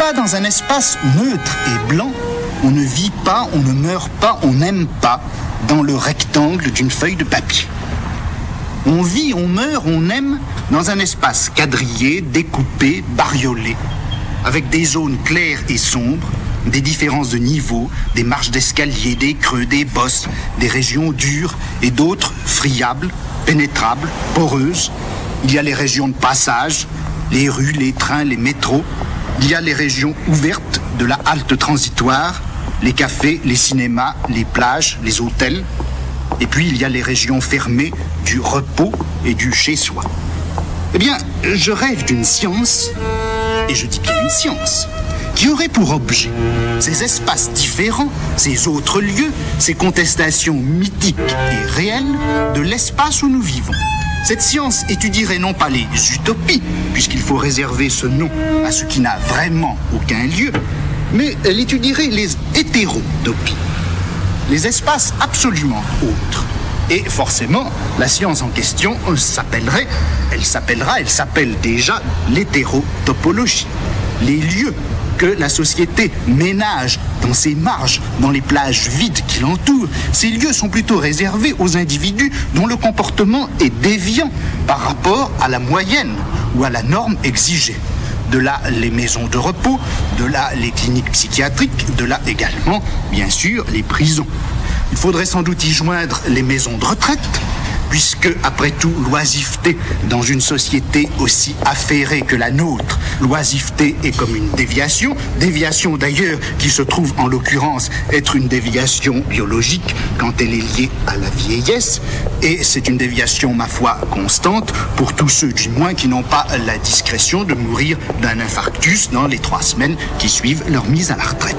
pas dans un espace neutre et blanc, on ne vit pas, on ne meurt pas, on n'aime pas dans le rectangle d'une feuille de papier. On vit, on meurt, on aime dans un espace quadrillé, découpé, bariolé, avec des zones claires et sombres, des différences de niveau, des marches d'escalier, des creux, des bosses, des régions dures et d'autres friables, pénétrables, poreuses. Il y a les régions de passage, les rues, les trains, les métros. Il y a les régions ouvertes de la halte transitoire, les cafés, les cinémas, les plages, les hôtels. Et puis il y a les régions fermées du repos et du chez-soi. Eh bien, je rêve d'une science, et je dis bien une science, qui aurait pour objet ces espaces différents, ces autres lieux, ces contestations mythiques et réelles de l'espace où nous vivons. Cette science étudierait non pas les utopies, puisqu'il faut réserver ce nom à ce qui n'a vraiment aucun lieu, mais elle étudierait les hétérotopies, les espaces absolument autres. Et forcément, la science en question s'appelle déjà l'hétérotopologie. Les lieux que la société ménage dans ses marges, dans les plages vides qui l'entourent, ces lieux sont plutôt réservés aux individus dont le comportement est déviant par rapport à la moyenne ou à la norme exigée. De là, les maisons de repos, de là, les cliniques psychiatriques, de là également, bien sûr, les prisons. Il faudrait sans doute y joindre les maisons de retraite, puisque, après tout, l'oisiveté dans une société aussi affairée que la nôtre, l'oisiveté est comme une déviation d'ailleurs qui se trouve en l'occurrence être une déviation biologique quand elle est liée à la vieillesse, et c'est une déviation, ma foi, constante pour tous ceux du moins qui n'ont pas la discrétion de mourir d'un infarctus dans les 3 semaines qui suivent leur mise à la retraite.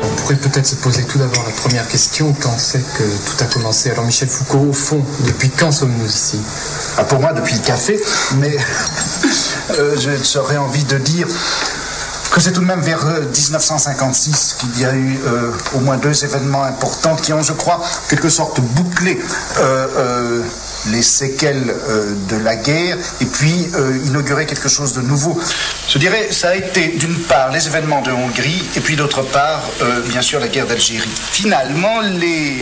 On pourrait peut-être se poser tout d'abord la première question. Quand c'est que tout a commencé? Alors Michel Foucault, au fond, depuis quand sommes-nous ici? Pour moi, depuis le café, mais j'aurais envie de dire que c'est tout de même vers 1956 qu'il y a eu au moins 2 événements importants qui ont, je crois, en quelque sorte bouclé les séquelles de la guerre et puis inauguré quelque chose de nouveau. Je dirais, ça a été d'une part les événements de Hongrie et puis d'autre part, bien sûr, la guerre d'Algérie. Finalement,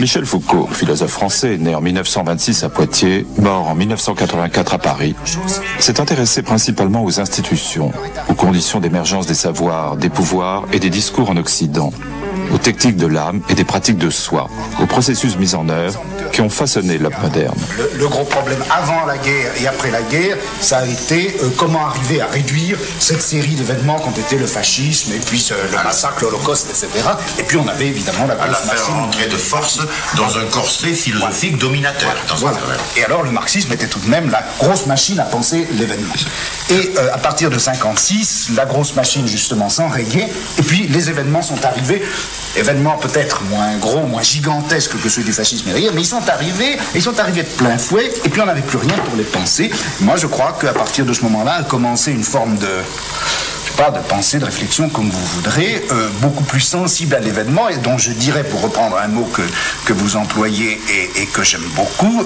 Michel Foucault, philosophe français, né en 1926 à Poitiers, mort en 1984 à Paris, s'est intéressé principalement aux institutions, aux conditions d'émergence des savoirs, des pouvoirs et des discours en Occident, aux techniques de l'âme et des pratiques de soi, aux processus mis en œuvre qui ont façonné l'homme moderne. Le gros problème avant la guerre et après la guerre, ça a été comment arriver à réduire cette série d'événements qu'ont été le fascisme et puis le massacre, l'Holocauste, etc. Et puis on avait évidemment la grosse machine. Entrer de force dans un corset philosophique dominateur. Voilà. Et alors le marxisme était tout de même la grosse machine à penser l'événement. Et à partir de 56, la grosse machine justement s'enrayait et puis les événements sont arrivés. Événements peut-être moins gros, moins gigantesques que ceux du fascisme et mais ils sont arrivés de plein fouet, et puis on n'avait plus rien pour les penser. Moi je crois qu'à partir de ce moment-là a commencé une forme de pensée, de réflexion, comme vous voudrez, beaucoup plus sensible à l'événement, et dont je dirais, pour reprendre un mot que vous employez et que j'aime beaucoup,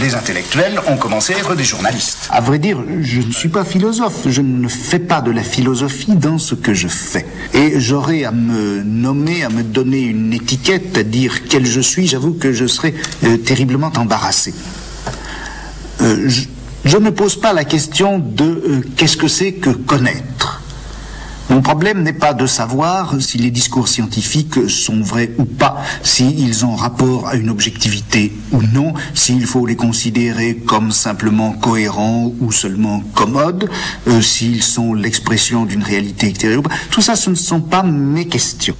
les intellectuels ont commencé à être des journalistes. À vrai dire, je ne suis pas philosophe, je ne fais pas de la philosophie dans ce que je fais. Et j'aurais à me nommer, à me donner une étiquette, à dire quel je suis, j'avoue que je serais terriblement embarrassé. Je ne pose pas la question de qu'est-ce que c'est que connaître. Mon problème n'est pas de savoir si les discours scientifiques sont vrais ou pas, s'ils ont rapport à une objectivité ou non, s'il faut les considérer comme simplement cohérents ou seulement commodes, s'ils sont l'expression d'une réalité extérieure. Tout ça, ce ne sont pas mes questions.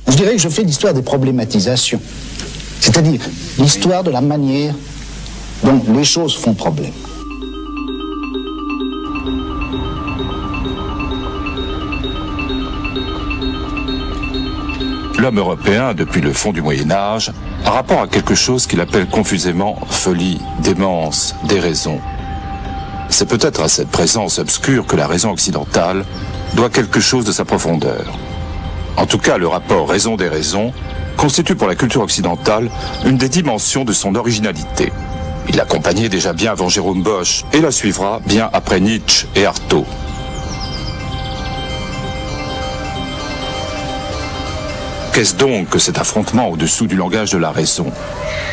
Je dirais que je fais l'histoire des problématisations, c'est-à-dire l'histoire de la manière dont les choses font problème. L'homme européen, depuis le fond du Moyen-Âge, a rapport à quelque chose qu'il appelle confusément folie, démence, déraison. C'est peut-être à cette présence obscure que la raison occidentale doit quelque chose de sa profondeur. En tout cas, le rapport raison-déraison constitue pour la culture occidentale une des dimensions de son originalité. Il l'accompagnait déjà bien avant Jérôme Bosch et la suivra bien après Nietzsche et Artaud. Qu'est-ce donc que cet affrontement au-dessous du langage de la raison?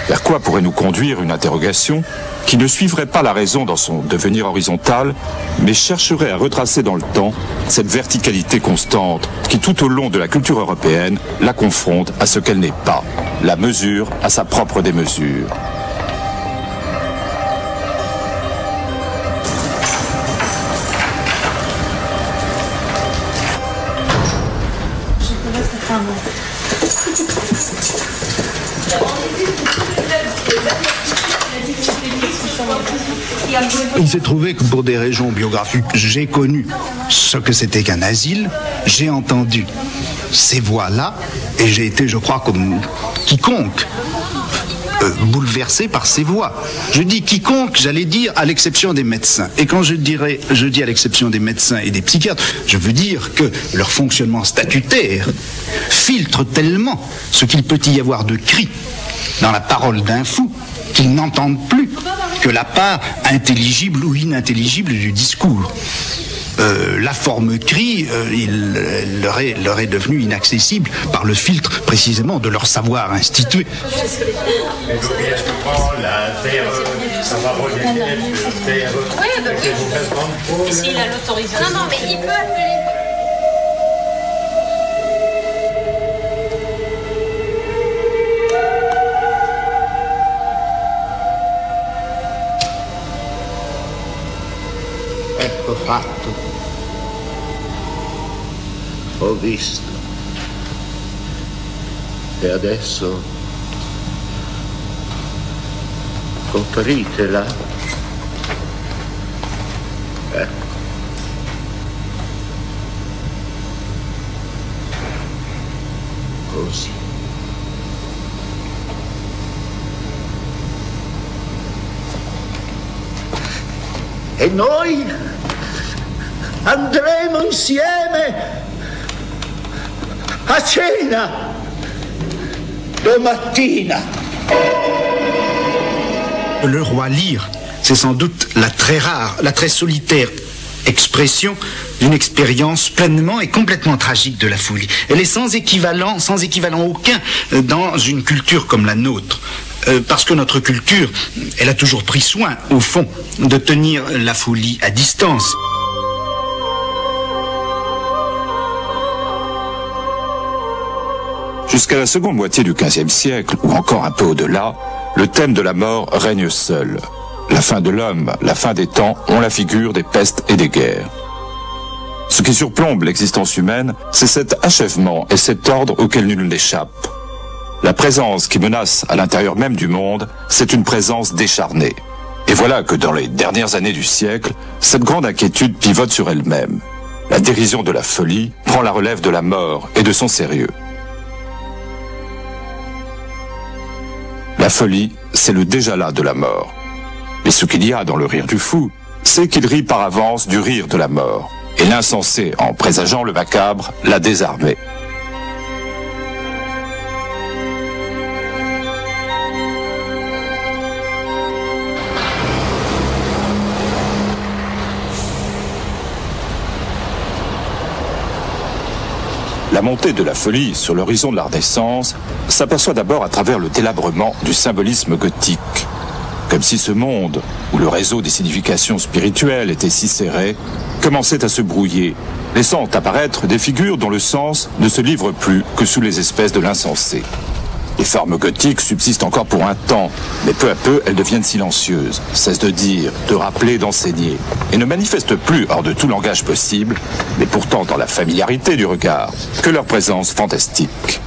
Vers quoi pourrait nous conduire une interrogation qui ne suivrait pas la raison dans son devenir horizontal, mais chercherait à retracer dans le temps cette verticalité constante qui, tout au long de la culture européenne, la confronte à ce qu'elle n'est pas, la mesure à sa propre démesure. Il s'est trouvé que pour des raisons biographiques, j'ai connu ce que c'était qu'un asile, j'ai entendu ces voix-là, et j'ai été, je crois, comme quiconque, bouleversé par ces voix. Je dis quiconque, j'allais dire à l'exception des médecins. Et quand je dis à l'exception des médecins et des psychiatres, je veux dire que leur fonctionnement statutaire filtre tellement ce qu'il peut y avoir de cri dans la parole d'un fou qu'ils n'entendent plus que la part intelligible ou inintelligible du discours. La forme cri, il leur est devenue inaccessible par le filtre précisément de leur savoir institué. S'il a l'autorisation. Non, mais il peut appeler. Ecco fatto, ho visto, e adesso compritela. Ecco. Così. E noi andremo insieme a cena domattina. Le roi Lear, c'est sans doute la très rare, la très solitaire expression d'une expérience pleinement et complètement tragique de la folie. Elle est sans équivalent aucun dans une culture comme la nôtre. Parce que notre culture, elle a toujours pris soin, au fond, de tenir la folie à distance. Jusqu'à la seconde moitié du XVe siècle, ou encore un peu au-delà, le thème de la mort règne seul. La fin de l'homme, la fin des temps, ont la figure des pestes et des guerres. Ce qui surplombe l'existence humaine, c'est cet achèvement et cet ordre auquel nul n'échappe. La présence qui menace à l'intérieur même du monde, c'est une présence décharnée. Et voilà que dans les dernières années du siècle, cette grande inquiétude pivote sur elle-même. La dérision de la folie prend la relève de la mort et de son sérieux. La folie, c'est le déjà là de la mort. Mais ce qu'il y a dans le rire du fou, c'est qu'il rit par avance du rire de la mort. Et l'insensé, en présageant le macabre, l'a désarmé. La montée de la folie sur l'horizon de la Renaissance s'aperçoit d'abord à travers le délabrement du symbolisme gothique. Comme si ce monde, où le réseau des significations spirituelles était si serré, commençait à se brouiller, laissant apparaître des figures dont le sens ne se livre plus que sous les espèces de l'insensé. Les formes gothiques subsistent encore pour un temps, mais peu à peu elles deviennent silencieuses, cessent de dire, de rappeler, d'enseigner, et ne manifestent plus hors de tout langage possible, mais pourtant dans la familiarité du regard, que leur présence fantastique.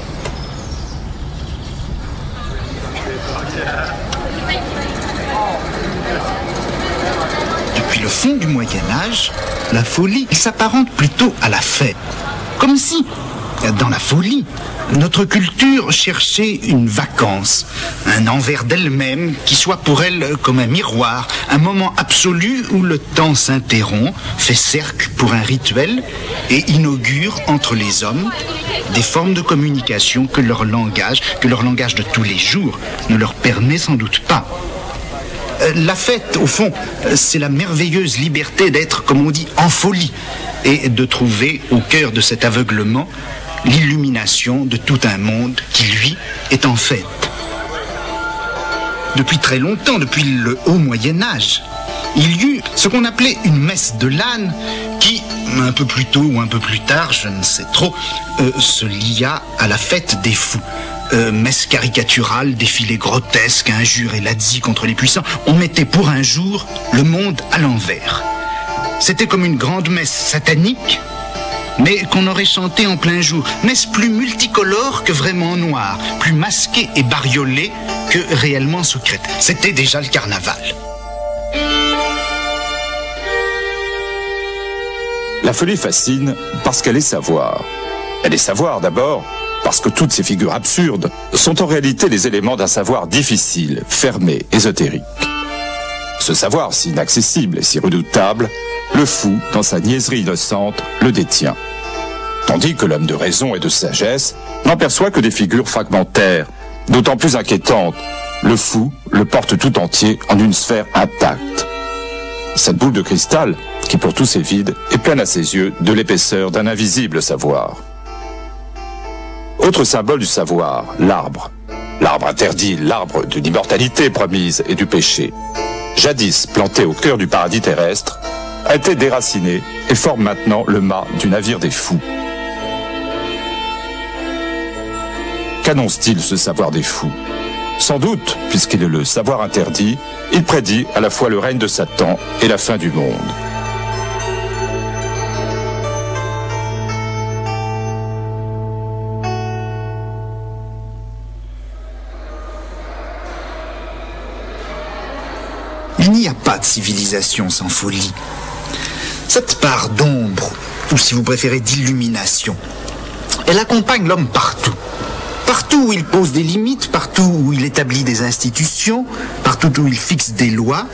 Depuis le fond du Moyen-Âge, la folie s'apparente plutôt à la fête, comme si, dans la folie, notre culture cherchait une vacance, un envers d'elle-même qui soit pour elle comme un miroir, un moment absolu où le temps s'interrompt, fait cercle pour un rituel et inaugure entre les hommes des formes de communication que leur langage de tous les jours ne leur permet sans doute pas. La fête, au fond, c'est la merveilleuse liberté d'être, comme on dit, en folie, et de trouver au cœur de cet aveuglement l'illumination de tout un monde qui, lui, est en fête. Depuis très longtemps, depuis le haut Moyen-Âge, il y eut ce qu'on appelait une messe de l'âne qui, un peu plus tôt ou un peu plus tard, je ne sais trop, se lia à la fête des fous. Messe caricaturale, défilé grotesque, injures et lazzi contre les puissants. On mettait pour un jour le monde à l'envers. C'était comme une grande messe satanique, mais qu'on aurait chantée en plein jour. Messe plus multicolore que vraiment noire, plus masquée et bariolée que réellement secrète. C'était déjà le carnaval. La folie fascine parce qu'elle est savoir. Elle est savoir d'abord parce que toutes ces figures absurdes sont en réalité les éléments d'un savoir difficile, fermé, ésotérique. Ce savoir si inaccessible et si redoutable, le fou, dans sa niaiserie innocente, le détient. Tandis que l'homme de raison et de sagesse n'en perçoit que des figures fragmentaires, d'autant plus inquiétantes. Le fou le porte tout entier en une sphère intacte. Cette boule de cristal, qui pour tous est vide, est pleine à ses yeux de l'épaisseur d'un invisible savoir. Autre symbole du savoir, l'arbre. L'arbre interdit, l'arbre de l'immortalité promise et du péché. Jadis planté au cœur du paradis terrestre, a été déraciné et forme maintenant le mât du navire des fous. Qu'annonce-t-il ce savoir des fous? Sans doute, puisqu'il est le savoir interdit, il prédit à la fois le règne de Satan et la fin du monde. Il n'y a pas de civilisation sans folie. Cette part d'ombre, ou si vous préférez d'illumination, elle accompagne l'homme partout. Partout où il pose des limites, partout où il établit des institutions, partout où il fixe des lois,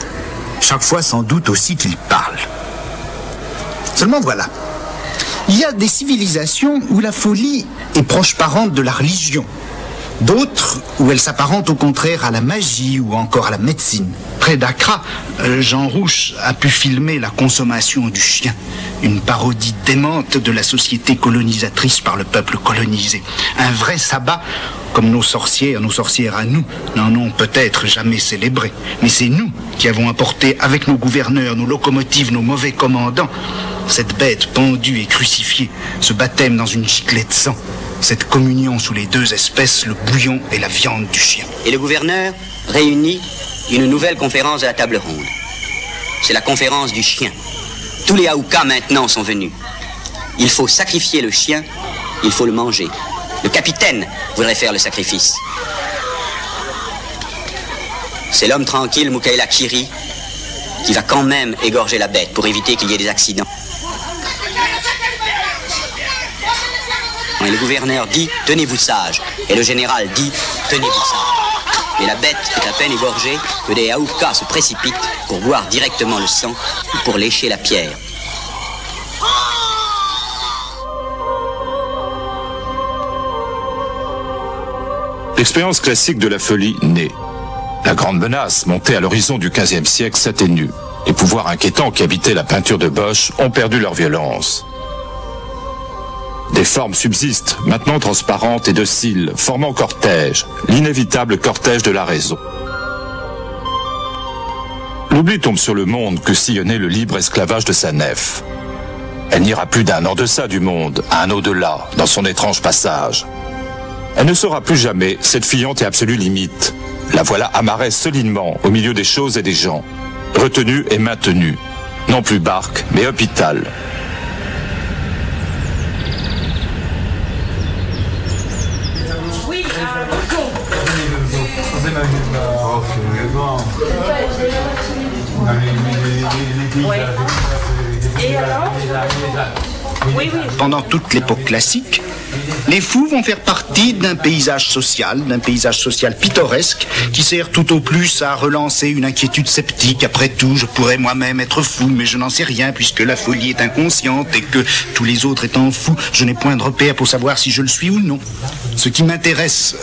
chaque fois sans doute aussi qu'il parle. Seulement voilà, il y a des civilisations où la folie est proche parente de la religion, d'autres où elle s'apparente au contraire à la magie ou encore à la médecine. Près d'Accra, Jean Rouch a pu filmer la consommation du chien, une parodie démente de la société colonisatrice par le peuple colonisé. Un vrai sabbat, comme nos sorcières à nous, n'en ont peut-être jamais célébré. Mais c'est nous qui avons apporté avec nos gouverneurs, nos locomotives, nos mauvais commandants, cette bête pendue et crucifiée, ce baptême dans une giclée de sang, cette communion sous les deux espèces, le bouillon et la viande du chien. Et le gouverneur réunit une nouvelle conférence de la table ronde. C'est la conférence du chien. Tous les Aoukas maintenant sont venus. Il faut sacrifier le chien, il faut le manger. Le capitaine voudrait faire le sacrifice. C'est l'homme tranquille, Moukaïla Kiri, qui va quand même égorger la bête pour éviter qu'il y ait des accidents. Et le gouverneur dit, tenez-vous sage. Et le général dit, tenez-vous sage. Mais la bête est à peine égorgée que des Aoukas se précipitent pour boire directement le sang ou pour lécher la pierre. L'expérience classique de la folie naît. La grande menace montée à l'horizon du XVe siècle s'atténue. Les pouvoirs inquiétants qui habitaient la peinture de Bosch ont perdu leur violence. Des formes subsistent, maintenant transparentes et dociles, formant cortège, l'inévitable cortège de la raison. L'oubli tombe sur le monde que sillonnait le libre esclavage de sa nef. Elle n'ira plus d'un en deçà du monde, à un au-delà, dans son étrange passage. Elle ne saura plus jamais cette fiante et absolue limite. La voilà amarrée solidement au milieu des choses et des gens, retenue et maintenue, non plus barque, mais hôpital. Pendant toute l'époque classique, Les fous vont faire partie d'un paysage social pittoresque qui sert tout au plus à relancer une inquiétude sceptique. Après tout, je pourrais moi-même être fou, mais je n'en sais rien puisque la folie est inconsciente et que tous les autres étant fous, je n'ai point de repère pour savoir si je le suis ou non. Ce qui m'intéresse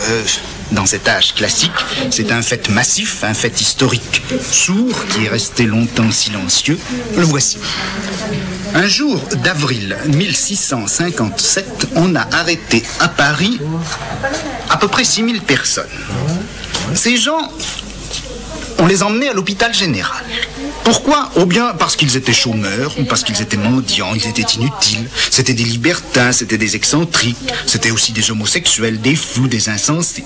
dans cet âge classique, c'est un fait massif, un fait historique, sourd, qui est resté longtemps silencieux. Le voici. Un jour d'avril 1657, on a arrêté à Paris à peu près 6000 personnes. Ces gens, on les emmenait à l'hôpital général. Pourquoi? Ou bien parce qu'ils étaient chômeurs, ou parce qu'ils étaient mendiants, ils étaient inutiles. C'était des libertins, c'était des excentriques, c'était aussi des homosexuels, des fous, des insensés.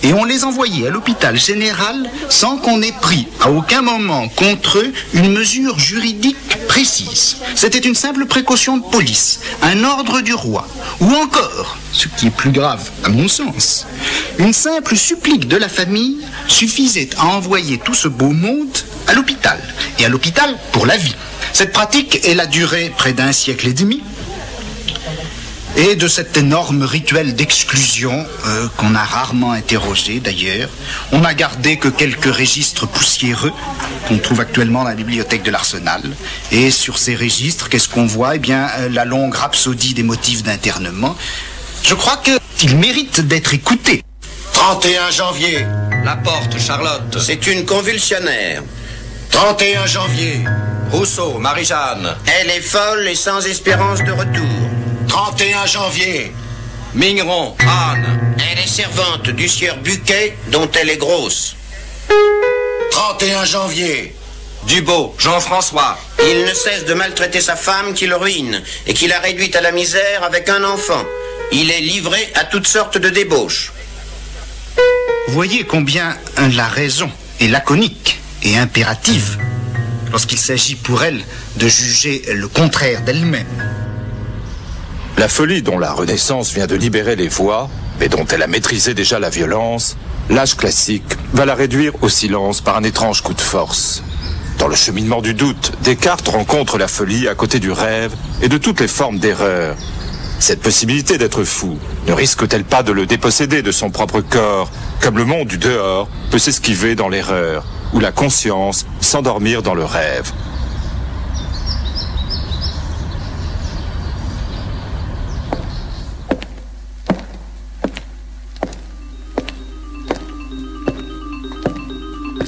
Et on les envoyait à l'hôpital général sans qu'on ait pris à aucun moment contre eux une mesure juridique précise. C'était une simple précaution de police, un ordre du roi, ou encore, ce qui est plus grave à mon sens, une simple supplique de la famille suffisait à envoyer tout ce beau monde à l'hôpital, et à l'hôpital pour la vie. Cette pratique, elle a duré près d'un siècle et demi, et de cet énorme rituel d'exclusion, qu'on a rarement interrogé d'ailleurs, on n'a gardé que quelques registres poussiéreux qu'on trouve actuellement dans la bibliothèque de l'Arsenal. Et sur ces registres, qu'est-ce qu'on voit? Eh bien, la longue rhapsodie des motifs d'internement. Je crois qu'il mérite d'être écouté. 31 janvier. La porte, Charlotte. C'est une convulsionnaire. 31 janvier. Rousseau, Marie-Jeanne. Elle est folle et sans espérance de retour. 31 janvier. Mignon, Anne. Elle est servante du sieur Buquet, dont elle est grosse. 31 janvier. Dubo, Jean-François. Il ne cesse de maltraiter sa femme qui le ruine et qui l'a réduite à la misère avec un enfant. Il est livré à toutes sortes de débauches. Voyez combien la raison est laconique et impérative lorsqu'il s'agit pour elle de juger le contraire d'elle-même. La folie dont la Renaissance vient de libérer les voix, mais dont elle a maîtrisé déjà la violence, l'âge classique va la réduire au silence par un étrange coup de force. Dans le cheminement du doute, Descartes rencontre la folie à côté du rêve et de toutes les formes d'erreur. Cette possibilité d'être fou ne risque-t-elle pas de le déposséder de son propre corps, comme le monde du dehors peut s'esquiver dans l'erreur, ou la conscience s'endormir dans le rêve?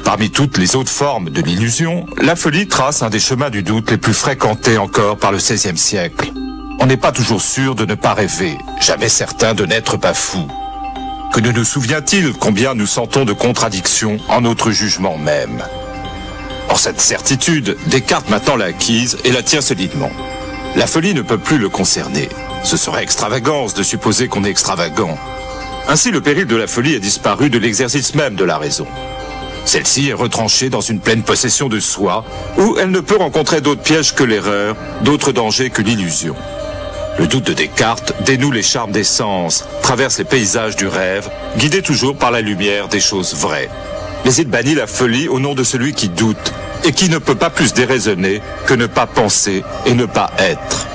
Parmi toutes les autres formes de l'illusion, la folie trace un des chemins du doute les plus fréquentés encore par le XVIe siècle. On n'est pas toujours sûr de ne pas rêver, jamais certain de n'être pas fou. Que ne nous souvient-il combien nous sentons de contradictions en notre jugement même? Or cette certitude, Descartes maintenant l'a acquise et la tient solidement. La folie ne peut plus le concerner. Ce serait extravagance de supposer qu'on est extravagant. Ainsi le péril de la folie a disparu de l'exercice même de la raison. Celle-ci est retranchée dans une pleine possession de soi, où elle ne peut rencontrer d'autres pièges que l'erreur, d'autres dangers que l'illusion. Le doute de Descartes dénoue les charmes des sens, traverse les paysages du rêve, guidé toujours par la lumière des choses vraies. Mais il bannit la folie au nom de celui qui doute, et qui ne peut pas plus déraisonner que ne pas penser et ne pas être.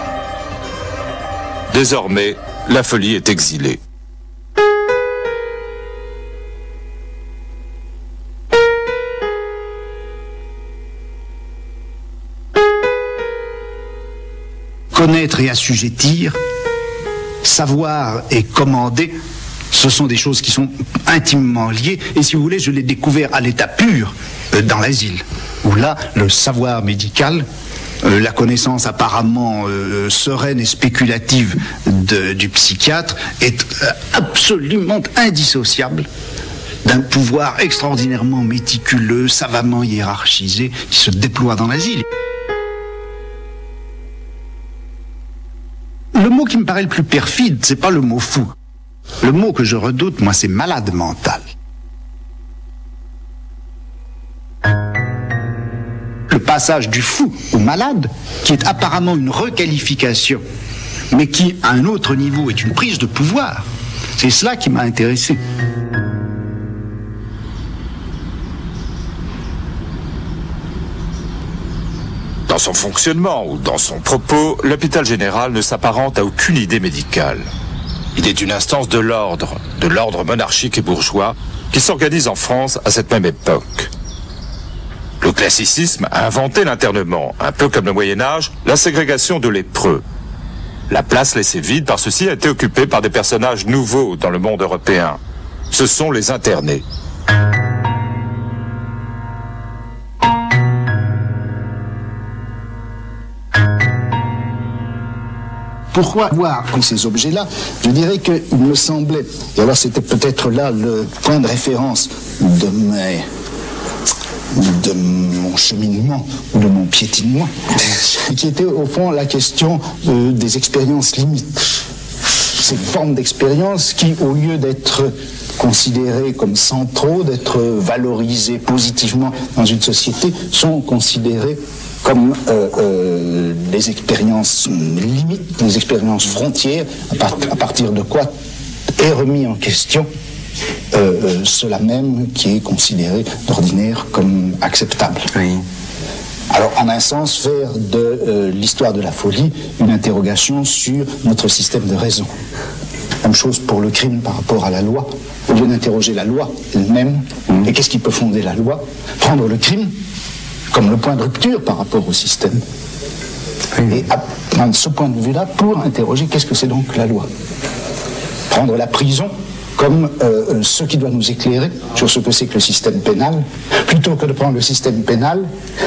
Désormais, la folie est exilée. Connaître et assujettir, savoir et commander, ce sont des choses qui sont intimement liées. Et si vous voulez, je l'ai découvert à l'état pur dans l'asile, où là, le savoir médical, la connaissance apparemment sereine et spéculative du psychiatre est absolument indissociable d'un pouvoir extraordinairement méticuleux, savamment hiérarchisé, qui se déploie dans l'asile. Le mot qui me paraît le plus perfide, c'est pas le mot fou. Le mot que je redoute, moi, c'est malade mental. Le passage du fou au malade, qui est apparemment une requalification, mais qui, à un autre niveau, est une prise de pouvoir, c'est cela qui m'a intéressé. Dans son fonctionnement ou dans son propos, l'hôpital général ne s'apparente à aucune idée médicale. Il est une instance de l'ordre monarchique et bourgeois, qui s'organise en France à cette même époque. Le classicisme a inventé l'internement, un peu comme le Moyen-Âge, la ségrégation de lépreux. La place laissée vide par ceci a été occupée par des personnages nouveaux dans le monde européen. Ce sont les internés. Pourquoi voir ces objets-là? Je dirais qu'il me semblait, et alors c'était peut-être là le point de référence de mon cheminement, de mon piétinement, qui était au fond la question des expériences limites. Ces formes d'expériences qui, au lieu d'être considérées comme centraux, d'être valorisées positivement dans une société, sont considérées comme les expériences limites, les expériences frontières, à partir de quoi est remis en question cela même qui est considéré d'ordinaire comme acceptable. Oui. Alors, en un sens, faire de l'histoire de la folie une interrogation sur notre système de raison. Même chose pour le crime par rapport à la loi. Au lieu d'interroger la loi elle-même, et qu'est-ce qui peut fonder la loi, prendre le crime comme le point de rupture par rapport au système. Oui. Et prendre ce point de vue-là pour interroger qu'est-ce que c'est donc la loi. Prendre la prison comme ce qui doit nous éclairer sur ce que c'est que le système pénal, plutôt que de prendre le système pénal,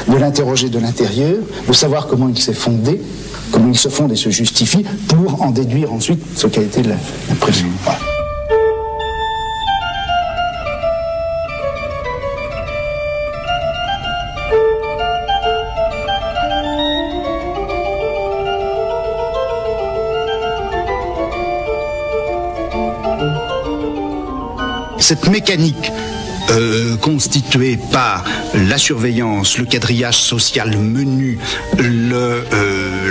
de l'interroger de l'intérieur, de savoir comment il s'est fondé, comment il se fonde et se justifie, pour en déduire ensuite ce qu'a été la prison. Voilà. Cette mécanique constituée par la surveillance, le quadrillage social menu,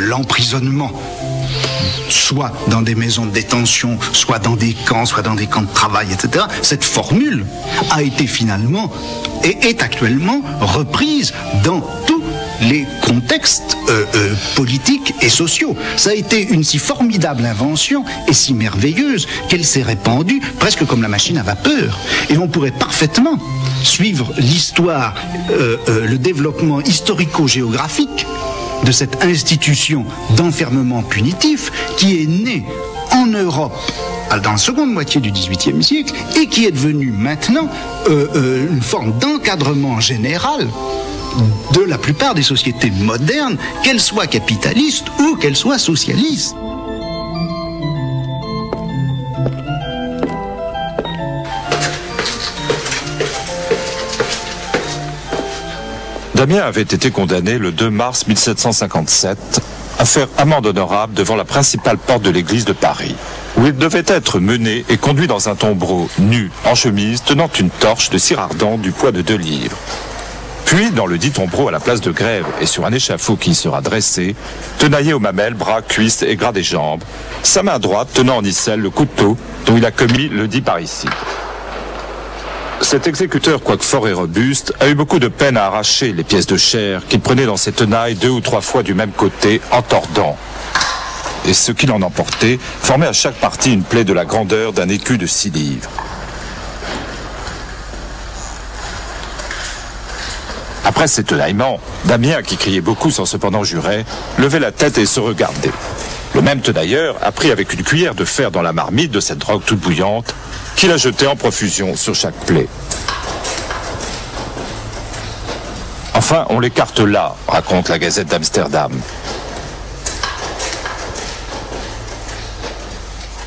l'emprisonnement, soit dans des maisons de détention, soit dans des camps, soit dans des camps de travail, etc. Cette formule a été finalement et est actuellement reprise dans tous les contextes politiques et sociaux. Ça a été une si formidable invention et si merveilleuse qu'elle s'est répandue presque comme la machine à vapeur. Et on pourrait parfaitement suivre l'histoire, le développement historico-géographique de cette institution d'enfermement punitif qui est née en Europe dans la seconde moitié du XVIIIe siècle et qui est devenue maintenant une forme d'encadrement général de la plupart des sociétés modernes, qu'elles soient capitalistes ou qu'elles soient socialistes. Damien avait été condamné le 2 mars 1757 à faire amende honorable devant la principale porte de l'église de Paris, où il devait être mené et conduit dans un tombereau, nu, en chemise, tenant une torche de cire ardente du poids de 2 livres. Puis, dans le dit tombereau à la place de Grève et sur un échafaud qui y sera dressé, tenaillé aux mamelles, bras, cuisses et gras des jambes, sa main droite tenant en icelle le couteau dont il a commis le dit parricide. Cet exécuteur, quoique fort et robuste, a eu beaucoup de peine à arracher les pièces de chair qu'il prenait dans ses tenailles 2 ou 3 fois du même côté, en tordant. Et ce qu'il en emportait formait à chaque partie une plaie de la grandeur d'un écu de 6 livres. Après ces tenaillements, Damien, qui criait beaucoup sans cependant jurer, levait la tête et se regardait. Le même tenailleur a pris avec une cuillère de fer dans la marmite de cette drogue toute bouillante, qu'il a jetée en profusion sur chaque plaie. Enfin, on l'écarte là, raconte la Gazette d'Amsterdam.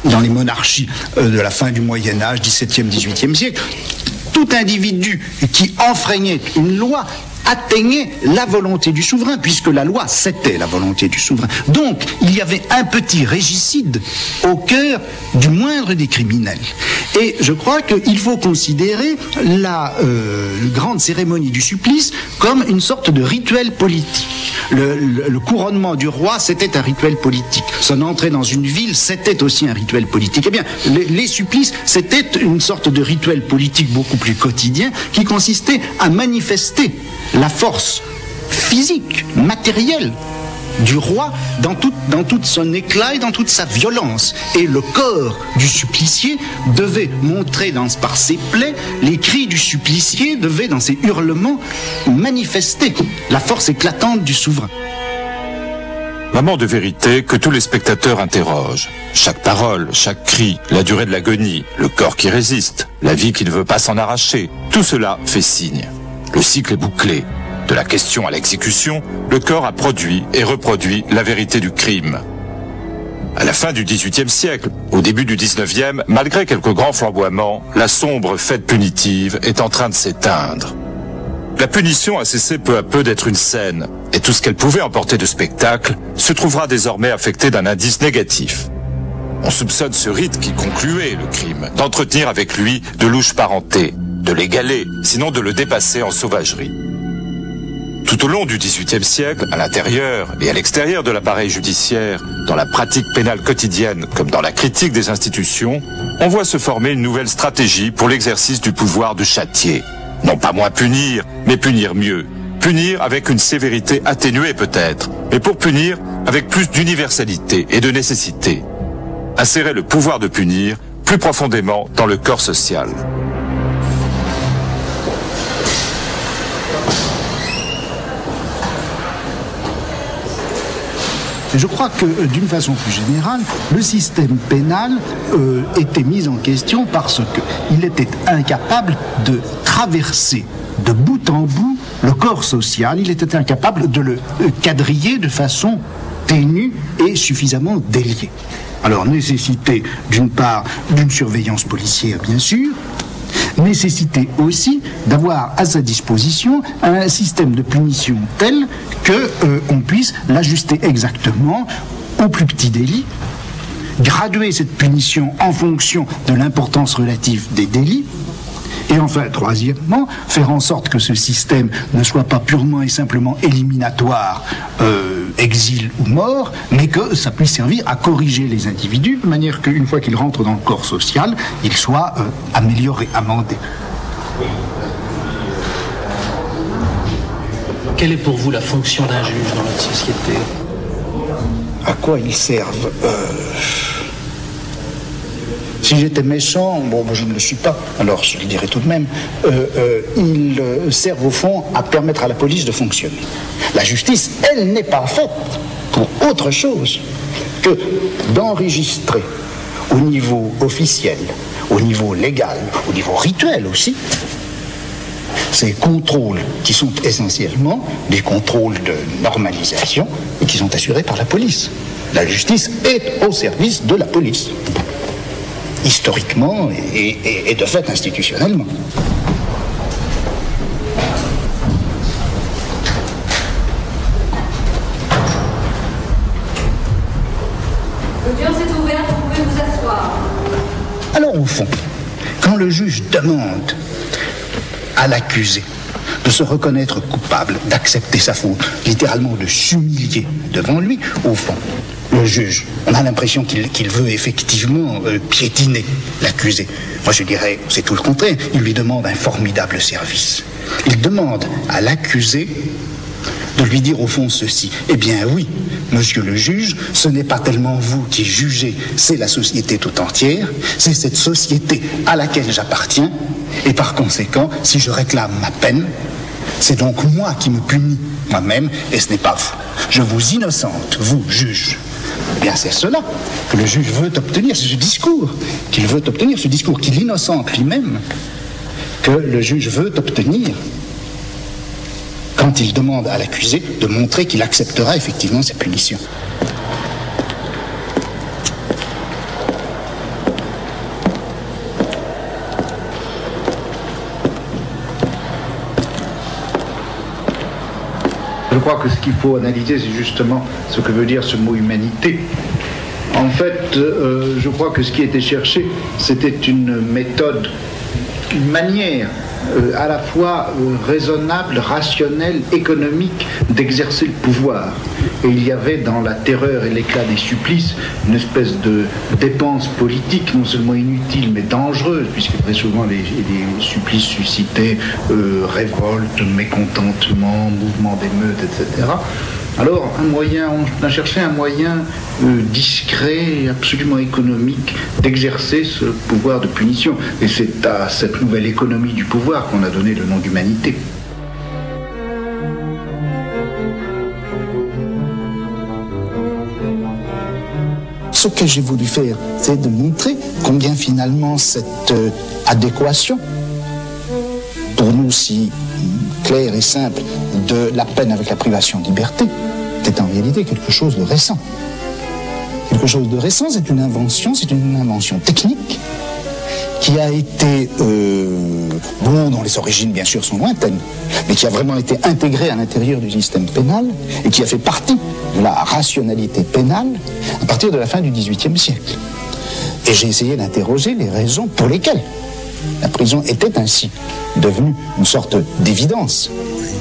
Dans les monarchies de la fin du Moyen-Âge, XVIIe, XVIIIe siècle, tout individu qui enfreignait une loi atteignait la volonté du souverain, puisque la loi, c'était la volonté du souverain. Donc, il y avait un petit régicide au cœur du moindre des criminels. Et je crois qu'il faut considérer la grande cérémonie du supplice comme une sorte de rituel politique. Le couronnement du roi, c'était un rituel politique. Son entrée dans une ville, c'était aussi un rituel politique. Eh bien, les supplices, c'était une sorte de rituel politique beaucoup plus quotidien qui consistait à manifester la force physique, matérielle du roi dans toute son éclat et dans toute sa violence. Et le corps du supplicié devait montrer par ses plaies, les cris du supplicié devaient dans ses hurlements manifester la force éclatante du souverain. Moment de vérité que tous les spectateurs interrogent. Chaque parole, chaque cri, la durée de l'agonie, le corps qui résiste, la vie qui ne veut pas s'en arracher, tout cela fait signe. Le cycle est bouclé. De la question à l'exécution, le corps a produit et reproduit la vérité du crime. À la fin du XVIIIe siècle, au début du XIXe, malgré quelques grands flamboiements, la sombre fête punitive est en train de s'éteindre. La punition a cessé peu à peu d'être une scène, et tout ce qu'elle pouvait emporter de spectacle se trouvera désormais affecté d'un indice négatif. On soupçonne ce rite qui concluait le crime d'entretenir avec lui de louches parentés, de l'égaler, sinon de le dépasser en sauvagerie. Tout au long du XVIIIe siècle, à l'intérieur et à l'extérieur de l'appareil judiciaire, dans la pratique pénale quotidienne comme dans la critique des institutions, on voit se former une nouvelle stratégie pour l'exercice du pouvoir de châtier. Non pas moins punir, mais punir mieux. Punir avec une sévérité atténuée peut-être, mais pour punir avec plus d'universalité et de nécessité. Insérer le pouvoir de punir plus profondément dans le corps social. Je crois que, d'une façon plus générale, le système pénal était mis en question parce qu'il était incapable de traverser de bout en bout le corps social. Il était incapable de le quadriller de façon ténue et suffisamment déliée. Alors, nécessité, d'une part, d'une surveillance policière, bien sûr, nécessité aussi d'avoir à sa disposition un système de punition tel que on puisse l'ajuster exactement au plus petit délit, graduer cette punition en fonction de l'importance relative des délits, et enfin, troisièmement, faire en sorte que ce système ne soit pas purement et simplement éliminatoire, exil ou mort, mais que ça puisse servir à corriger les individus, de manière qu'une fois qu'ils rentrent dans le corps social, ils soient améliorés, amendés. Quelle est pour vous la fonction d'un juge dans notre société? À quoi ils servent? Si j'étais méchant, bon, je ne le suis pas, alors je le dirais tout de même, ils servent au fond à permettre à la police de fonctionner. La justice, elle n'est pas faite pour autre chose que d'enregistrer au niveau officiel, au niveau légal, au niveau rituel aussi, ces contrôles qui sont essentiellement des contrôles de normalisation et qui sont assurés par la police. La justice est au service de la police, historiquement et de fait institutionnellement. L'audience est ouverte, vous pouvez vous asseoir. Alors au fond, quand le juge demande à l'accusé de se reconnaître coupable, d'accepter sa faute, littéralement de s'humilier devant lui, au fond, le juge, on a l'impression qu'il veut effectivement piétiner l'accusé. Moi je dirais, c'est tout le contraire, il lui demande un formidable service. Il demande à l'accusé de lui dire au fond ceci: eh bien oui, monsieur le juge, ce n'est pas tellement vous qui jugez, c'est la société tout entière, c'est cette société à laquelle j'appartiens, et par conséquent, si je réclame ma peine, c'est donc moi qui me punis moi-même, et ce n'est pas vous. Je vous innocente, vous, juge. Eh bien, c'est cela que le juge veut obtenir, c'est ce discours qu'il veut obtenir, ce discours qui l'innocente lui-même, que le juge veut obtenir quand il demande à l'accusé de montrer qu'il acceptera effectivement ses punitions. Je crois que ce qu'il faut analyser, c'est justement ce que veut dire ce mot humanité. En fait, je crois que ce qui était cherché, c'était une méthode, une manière à la fois raisonnable, rationnelle, économique d'exercer le pouvoir. Et il y avait dans la terreur et l'éclat des supplices une espèce de dépense politique non seulement inutile mais dangereuse, puisque très souvent les supplices suscitaient révolte, mécontentement, mouvement d'émeute, etc. Alors on a cherché un moyen discret, absolument économique, d'exercer ce pouvoir de punition. Et c'est à cette nouvelle économie du pouvoir qu'on a donné le nom d'humanité. Ce que j'ai voulu faire, c'est de montrer combien finalement cette adéquation, pour nous si claire et simple, de la peine avec la privation de liberté, était en réalité quelque chose de récent. Quelque chose de récent, c'est une invention technique qui a été, dont les origines bien sûr sont lointaines, mais qui a vraiment été intégrée à l'intérieur du système pénal et qui a fait partie de la rationalité pénale à partir de la fin du XVIIIe siècle. Et j'ai essayé d'interroger les raisons pour lesquelles la prison était ainsi devenue une sorte d'évidence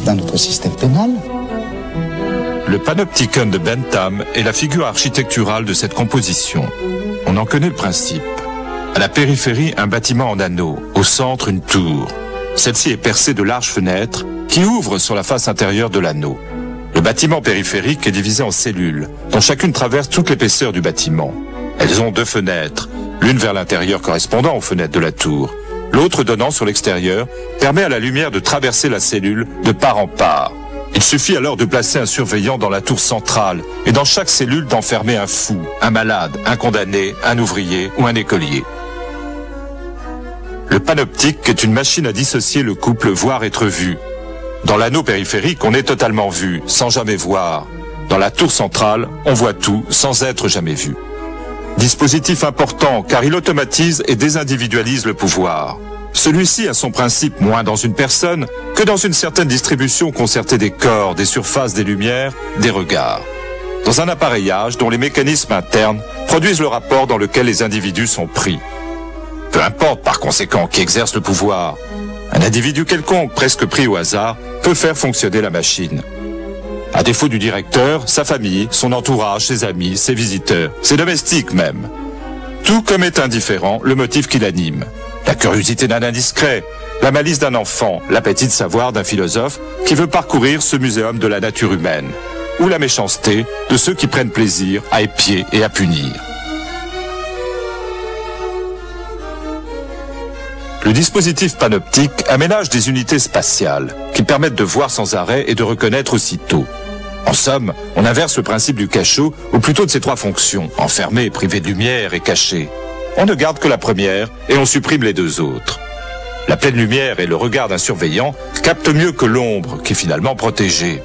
dans notre système pénal. Le Panopticon de Bentham est la figure architecturale de cette composition. On en connaît le principe. À la périphérie, un bâtiment en anneau, au centre, une tour. Celle-ci est percée de larges fenêtres qui ouvrent sur la face intérieure de l'anneau. Le bâtiment périphérique est divisé en cellules, dont chacune traverse toute l'épaisseur du bâtiment. Elles ont 2 fenêtres, l'une vers l'intérieur correspondant aux fenêtres de la tour, l'autre donnant sur l'extérieur, permet à la lumière de traverser la cellule de part en part. Il suffit alors de placer un surveillant dans la tour centrale et dans chaque cellule d'enfermer un fou, un malade, un condamné, un ouvrier ou un écolier. Le panoptique est une machine à dissocier le couple voir être vu. Dans l'anneau périphérique, on est totalement vu, sans jamais voir. Dans la tour centrale, on voit tout, sans être jamais vu. Dispositif important, car il automatise et désindividualise le pouvoir. Celui-ci a son principe moins dans une personne que dans une certaine distribution concertée des corps, des surfaces, des lumières, des regards. Dans un appareillage dont les mécanismes internes produisent le rapport dans lequel les individus sont pris. Peu importe par conséquent qui exerce le pouvoir. Un individu quelconque, presque pris au hasard, peut faire fonctionner la machine. À défaut du directeur, sa famille, son entourage, ses amis, ses visiteurs, ses domestiques même. Tout comme est indifférent le motif qui l'anime. La curiosité d'un indiscret, la malice d'un enfant, l'appétit de savoir d'un philosophe qui veut parcourir ce muséum de la nature humaine, ou la méchanceté de ceux qui prennent plaisir à épier et à punir. Le dispositif panoptique aménage des unités spatiales qui permettent de voir sans arrêt et de reconnaître aussitôt. En somme, on inverse le principe du cachot, ou plutôt de ses 3 fonctions, enfermé, privé de lumière et caché. On ne garde que la première et on supprime les 2 autres. La pleine lumière et le regard d'un surveillant captent mieux que l'ombre qui est finalement protégée.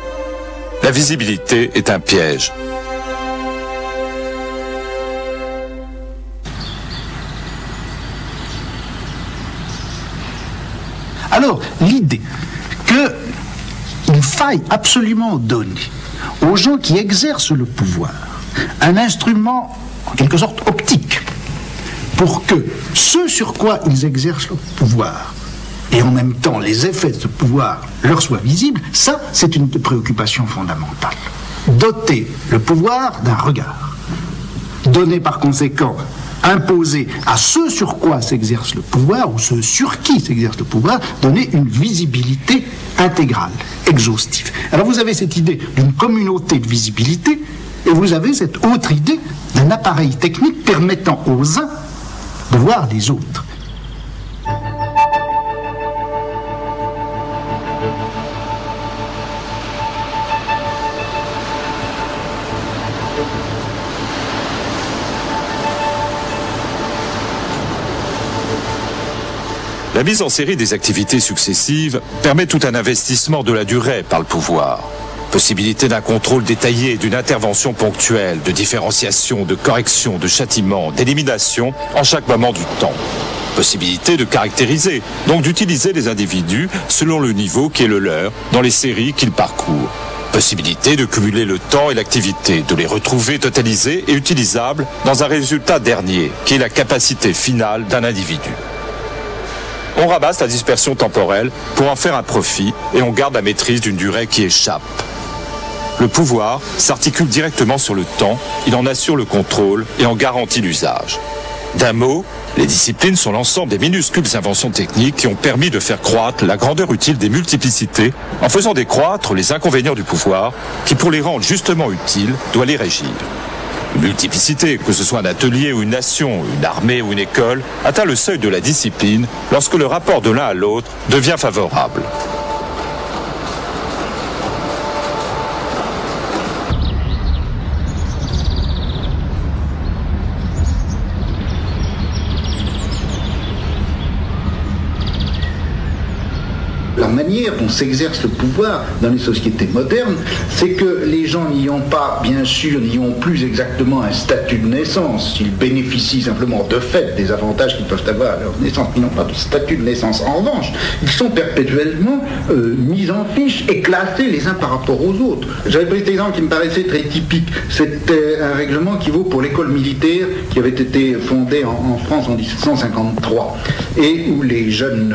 La visibilité est un piège. Alors, l'idée qu'il faille absolument donner aux gens qui exercent le pouvoir un instrument, en quelque sorte, optique, pour que ce sur quoi ils exercent le pouvoir, et en même temps les effets de ce pouvoir leur soient visibles, ça, c'est une préoccupation fondamentale. Doter le pouvoir d'un regard. Donner par conséquent, imposer à ceux sur quoi s'exerce le pouvoir, ou ceux sur qui s'exerce le pouvoir, donner une visibilité intégrale, exhaustive. Alors vous avez cette idée d'une communauté de visibilité, et vous avez cette autre idée d'un appareil technique permettant aux uns de voir les autres. La mise en série des activités successives permet tout un investissement de la durée par le pouvoir. Possibilité d'un contrôle détaillé, d'une intervention ponctuelle, de différenciation, de correction, de châtiment, d'élimination en chaque moment du temps. Possibilité de caractériser, donc d'utiliser les individus selon le niveau qui est le leur dans les séries qu'ils parcourent. Possibilité de cumuler le temps et l'activité, de les retrouver totalisés et utilisables dans un résultat dernier, qui est la capacité finale d'un individu. On ramasse la dispersion temporelle pour en faire un profit et on garde la maîtrise d'une durée qui échappe. Le pouvoir s'articule directement sur le temps, il en assure le contrôle et en garantit l'usage. D'un mot, les disciplines sont l'ensemble des minuscules inventions techniques qui ont permis de faire croître la grandeur utile des multiplicités en faisant décroître les inconvénients du pouvoir qui, pour les rendre justement utiles, doit les régir. Une multiplicité, que ce soit un atelier ou une nation, une armée ou une école, atteint le seuil de la discipline lorsque le rapport de l'un à l'autre devient favorable. La manière dont s'exerce le pouvoir dans les sociétés modernes, c'est que les gens n'y ont pas, bien sûr, n'y ont plus exactement un statut de naissance. Ils bénéficient simplement de fait des avantages qu'ils peuvent avoir à leur naissance. Ils n'ont pas de statut de naissance. En revanche, ils sont perpétuellement mis en fiche et classés les uns par rapport aux autres. J'avais pris cet exemple qui me paraissait très typique. C'était un règlement qui vaut pour l'école militaire qui avait été fondée en France en 1753 et où les jeunes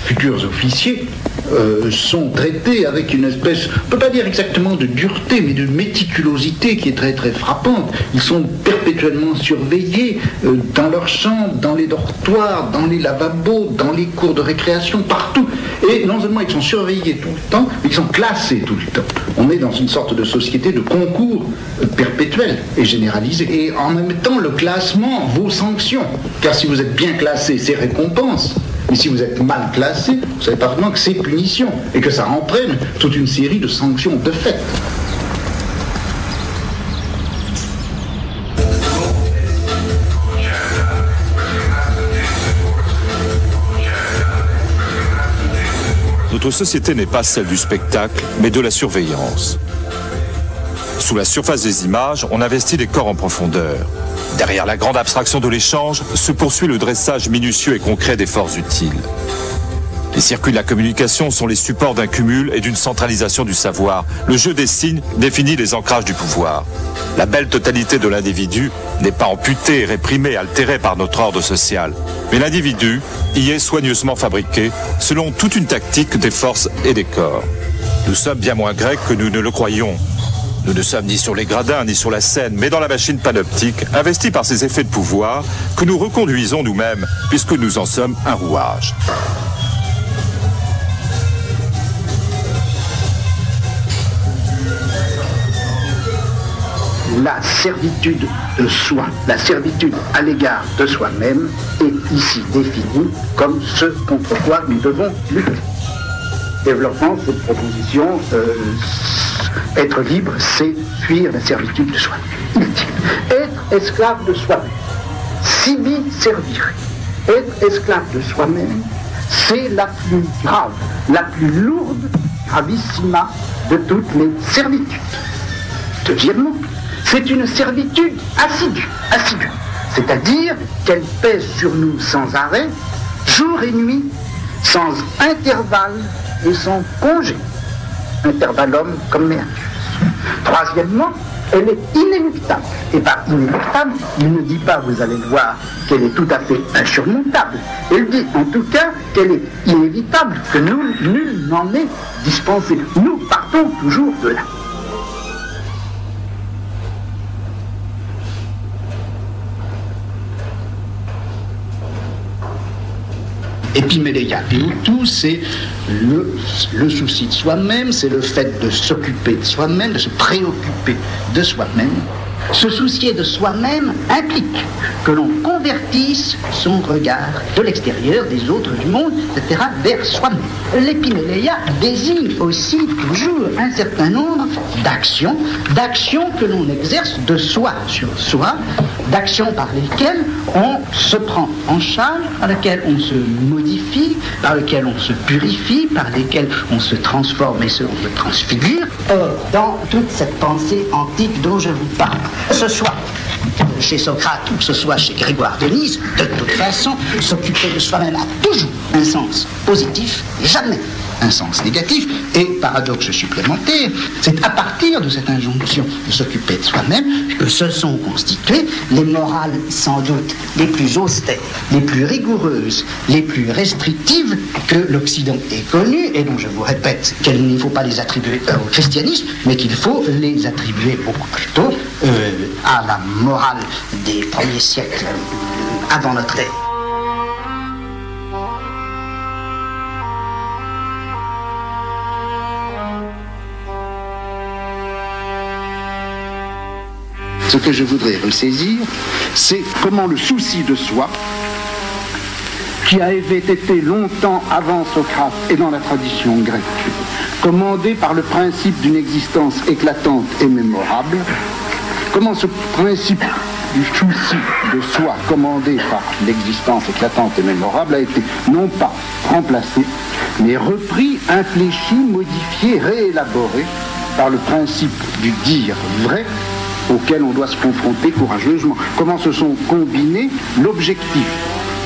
futurs officiers sont traités avec une espèce, on ne peut pas dire exactement de dureté, mais de méticulosité qui est très très frappante. Ils sont perpétuellement surveillés dans leurs chambres, dans les dortoirs, dans les lavabos, dans les cours de récréation, partout. Et non seulement ils sont surveillés tout le temps, mais ils sont classés tout le temps. On est dans une sorte de société de concours perpétuel et généralisé. Et en même temps, le classement vaut sanction. Car si vous êtes bien classé, c'est récompense. Mais si vous êtes mal classé, vous savez parfaitement que c'est punition et que ça entraîne toute une série de sanctions de fait. Notre société n'est pas celle du spectacle, mais de la surveillance. Sous la surface des images, on investit les corps en profondeur. Derrière la grande abstraction de l'échange, se poursuit le dressage minutieux et concret des forces utiles. Les circuits de la communication sont les supports d'un cumul et d'une centralisation du savoir. Le jeu des signes définit les ancrages du pouvoir. La belle totalité de l'individu n'est pas amputée et réprimée, altérée par notre ordre social. Mais l'individu y est soigneusement fabriqué selon toute une tactique des forces et des corps. Nous sommes bien moins grecs que nous ne le croyons. Nous ne sommes ni sur les gradins ni sur la scène, mais dans la machine panoptique, investie par ces effets de pouvoir que nous reconduisons nous-mêmes, puisque nous en sommes un rouage. La servitude de soi, la servitude à l'égard de soi-même est ici définie comme ce contre quoi nous devons lutter. Développant cette proposition, être libre, c'est fuir la servitude de soi. Être esclave de soi-même, sibi servire. Être esclave de soi-même, c'est la plus grave, la plus lourde, gravissima de toutes les servitudes. Deuxièmement, c'est une servitude assidue, c'est-à-dire qu'elle pèse sur nous sans arrêt, jour et nuit, sans intervalle et sans congé. Intervallum comme mercure. Troisièmement, elle est inéluctable. Et par inéluctable, il ne dit pas, vous allez le voir, qu'elle est tout à fait insurmontable. Elle dit en tout cas qu'elle est inévitable, que nul n'en est dispensé. Nous partons toujours de là. Epiméléia. Tout, c'est le souci de soi-même, c'est le fait de s'occuper de soi-même, de se préoccuper de soi-même. Se soucier de soi-même implique que l'on convertisse son regard de l'extérieur, des autres, du monde, etc., vers soi-même. L'épiméléia désigne aussi toujours un certain nombre d'actions que l'on exerce de soi sur soi, d'actions par lesquelles on se prend en charge, par lesquelles on se modifie, par lesquelles on se purifie, par lesquelles on se transforme et on se transfigure. Or, dans toute cette pensée antique dont je vous parle, que ce soit chez Socrate ou que ce soit chez Grégoire de Nysse, de toute façon, s'occuper de soi-même a toujours un sens positif, jamais un sens négatif. Et paradoxe supplémentaire, c'est à partir de cette injonction de s'occuper de soi-même que se sont constituées les morales sans doute les plus austères, les plus rigoureuses, les plus restrictives que l'Occident ait connues, et dont je vous répète qu'il ne faut pas les attribuer au christianisme, mais qu'il faut les attribuer beaucoup plutôt à la morale des premiers siècles avant notre ère. Ce que je voudrais ressaisir, c'est comment le souci de soi, qui avait été longtemps avant Socrate et dans la tradition grecque, commandé par le principe d'une existence éclatante et mémorable, comment ce principe du souci de soi commandé par l'existence éclatante et mémorable a été non pas remplacé, mais repris, infléchi, modifié, réélaboré par le principe du dire vrai, auquel on doit se confronter courageusement. Comment se sont combinés l'objectif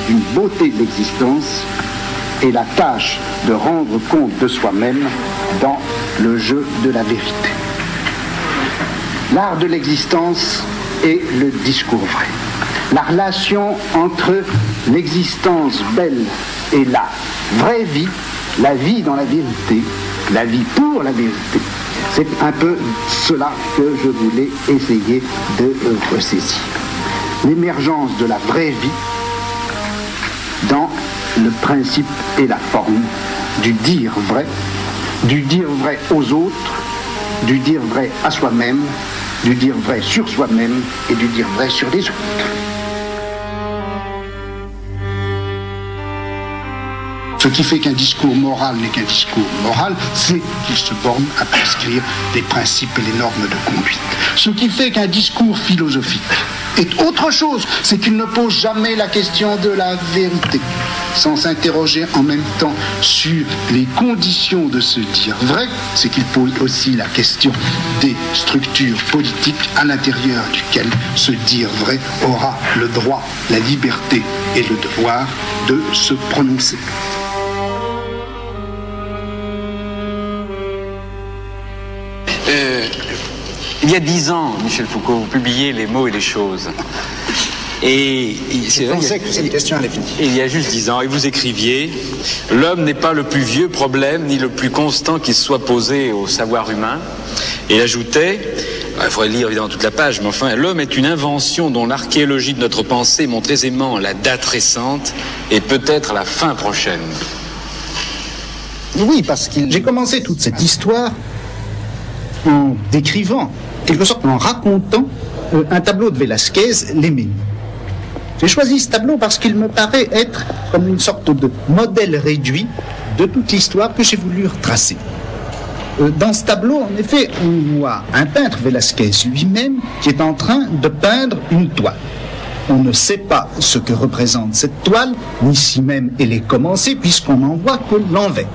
d'une beauté de l'existence et la tâche de rendre compte de soi-même dans le jeu de la vérité. L'art de l'existence et le discours vrai. La relation entre l'existence belle et la vraie vie, la vie dans la vérité, la vie pour la vérité. C'est un peu cela que je voulais essayer de ressaisir. L'émergence de la vraie vie dans le principe et la forme du dire vrai aux autres, du dire vrai à soi-même, du dire vrai sur soi-même et du dire vrai sur les autres. Ce qui fait qu'un discours moral n'est qu'un discours moral, c'est qu'il se borne à prescrire des principes et les normes de conduite. Ce qui fait qu'un discours philosophique est autre chose, c'est qu'il ne pose jamais la question de la vérité, sans s'interroger en même temps sur les conditions de se dire vrai, c'est qu'il pose aussi la question des structures politiques à l'intérieur duquel se dire vrai aura le droit, la liberté et le devoir de se prononcer. Il y a 10 ans, Michel Foucault, vous publiez Les mots et les choses. Et je pensais que cette question allait finir. Il y a juste 10 ans, et vous écriviez « L'homme n'est pas le plus vieux problème, ni le plus constant qui se soit posé au savoir humain. » Et il ajoutait, il faudrait lire évidemment toute la page, mais enfin, l'homme est une invention dont l'archéologie de notre pensée montre aisément la date récente et peut-être la fin prochaine. Oui, parce que j'ai commencé toute cette histoire en décrivant, quelque sorte en racontant un tableau de Velázquez, Les Menus. J'ai choisi ce tableau parce qu'il me paraît être comme une sorte de modèle réduit de toute l'histoire que j'ai voulu retracer. Dans ce tableau, en effet, on voit un peintre, Velázquez lui-même, qui est en train de peindre une toile. On ne sait pas ce que représente cette toile, ni si même elle est commencée, puisqu'on n'en voit que l'envers.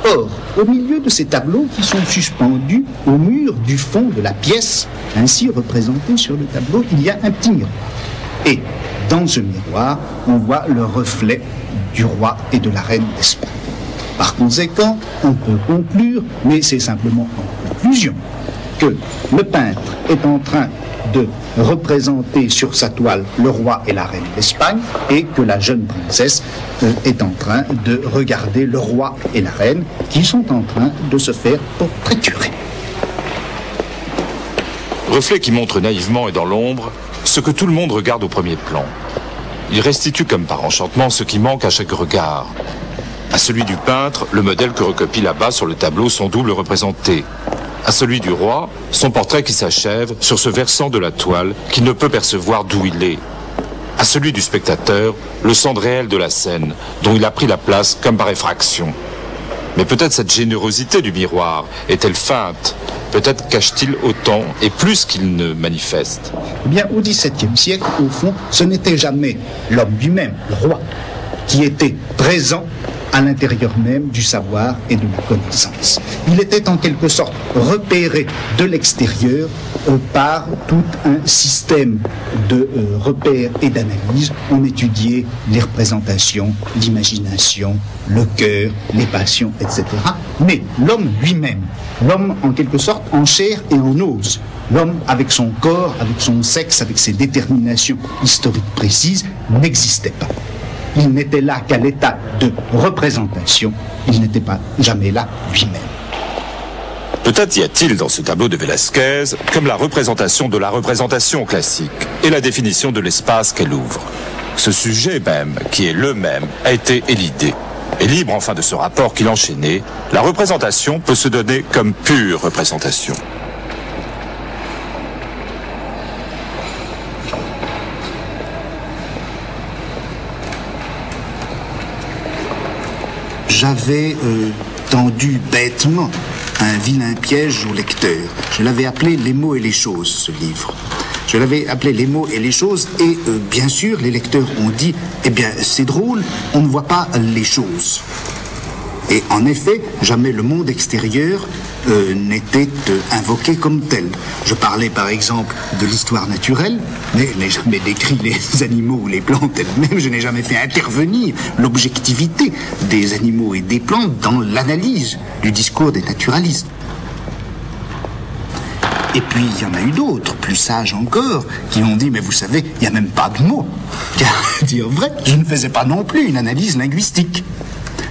Or, au milieu de ces tableaux qui sont suspendus au mur du fond de la pièce, ainsi représenté sur le tableau, il y a un petit miroir. Et dans ce miroir, on voit le reflet du roi et de la reine d'Espagne. Par conséquent, on peut conclure, mais c'est simplement en conclusion, que le peintre est en train de représenter sur sa toile le roi et la reine d'Espagne et que la jeune princesse est en train de regarder le roi et la reine qui sont en train de se faire portraiturer. Reflet qui montre naïvement et dans l'ombre ce que tout le monde regarde au premier plan. Il restitue comme par enchantement ce qui manque à chaque regard. À celui du peintre, le modèle que recopie là-bas sur le tableau son double représenté. À celui du roi, son portrait qui s'achève sur ce versant de la toile qu'il ne peut percevoir d'où il est. À celui du spectateur, le centre réel de la scène, dont il a pris la place comme par effraction. Mais peut-être cette générosité du miroir est-elle feinte? Peut-être cache-t-il autant et plus qu'il ne manifeste. Eh bien, au XVIIe siècle, au fond, ce n'était jamais l'homme lui-même, le roi, qui était présent à l'intérieur même du savoir et de la connaissance. Il était en quelque sorte repéré de l'extérieur par tout un système de repères et d'analyse. On étudiait les représentations, l'imagination, le cœur, les passions, etc. Mais l'homme lui-même, l'homme en quelque sorte en chair et en os, l'homme avec son corps, avec son sexe, avec ses déterminations historiques précises, n'existait pas. Il n'était là qu'à l'état de représentation, il n'était pas jamais là lui-même. Peut-être y a-t-il dans ce tableau de Velázquez comme la représentation de la représentation classique et la définition de l'espace qu'elle ouvre. Ce sujet même, qui est le même, a été élidé. Et libre enfin de ce rapport qu'il enchaînait, la représentation peut se donner comme pure représentation. J'avais tendu bêtement un vilain piège au lecteur. Je l'avais appelé « Les mots et les choses », ce livre. Je l'avais appelé « Les mots et les choses » et bien sûr, les lecteurs ont dit « Eh bien, c'est drôle, on ne voit pas les choses ». Et en effet, jamais le monde extérieur n'était invoqué comme tel. Je parlais par exemple de l'histoire naturelle, mais je n'ai jamais décrit les animaux ou les plantes elles-mêmes, je n'ai jamais fait intervenir l'objectivité des animaux et des plantes dans l'analyse du discours des naturalistes. Et puis il y en a eu d'autres, plus sages encore, qui ont dit « Mais vous savez, il n'y a même pas de mots ». Car, dire vrai, je ne faisais pas non plus une analyse linguistique.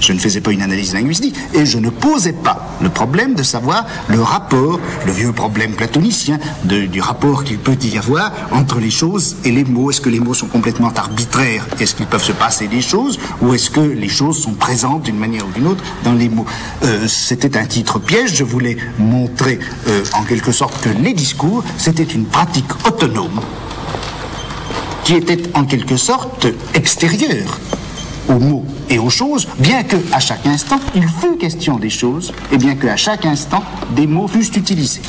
Je ne faisais pas une analyse linguistique et je ne posais pas le problème de savoir le rapport, le vieux problème platonicien, du rapport qu'il peut y avoir entre les choses et les mots. Est-ce que les mots sont complètement arbitraires? Est-ce qu'il peuvent se passer des choses? Ou est-ce que les choses sont présentes d'une manière ou d'une autre dans les mots? C'était un titre piège. Je voulais montrer en quelque sorte que les discours, c'était une pratique autonome qui était en quelque sorte extérieure aux mots et aux choses, bien que à chaque instant il fût question des choses, et bien que à chaque instant des mots fussent utilisés.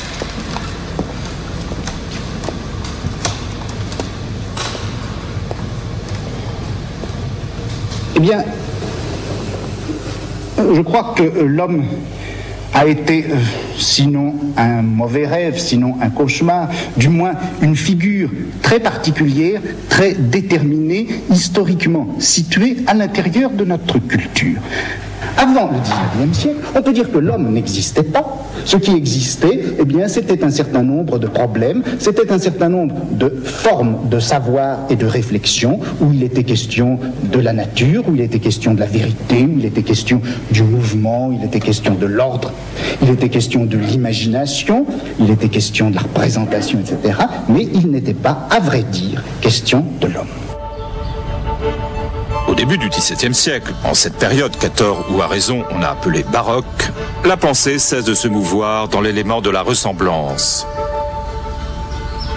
Eh bien, je crois que l'homme a été, sinon un mauvais rêve, sinon un cauchemar, du moins une figure très particulière, très déterminée, historiquement située à l'intérieur de notre culture. Avant le XIXe siècle, on peut dire que l'homme n'existait pas. Ce qui existait, eh bien, c'était un certain nombre de problèmes, c'était un certain nombre de formes de savoir et de réflexion, où il était question de la nature, où il était question de la vérité, où il était question du mouvement, il était question de l'ordre, il était question de l'imagination, il était question de la représentation, etc. Mais il n'était pas, à vrai dire, question de l'homme. Au début du XVIIe siècle, en cette période qu'à tort ou à raison on a appelée baroque, la pensée cesse de se mouvoir dans l'élément de la ressemblance.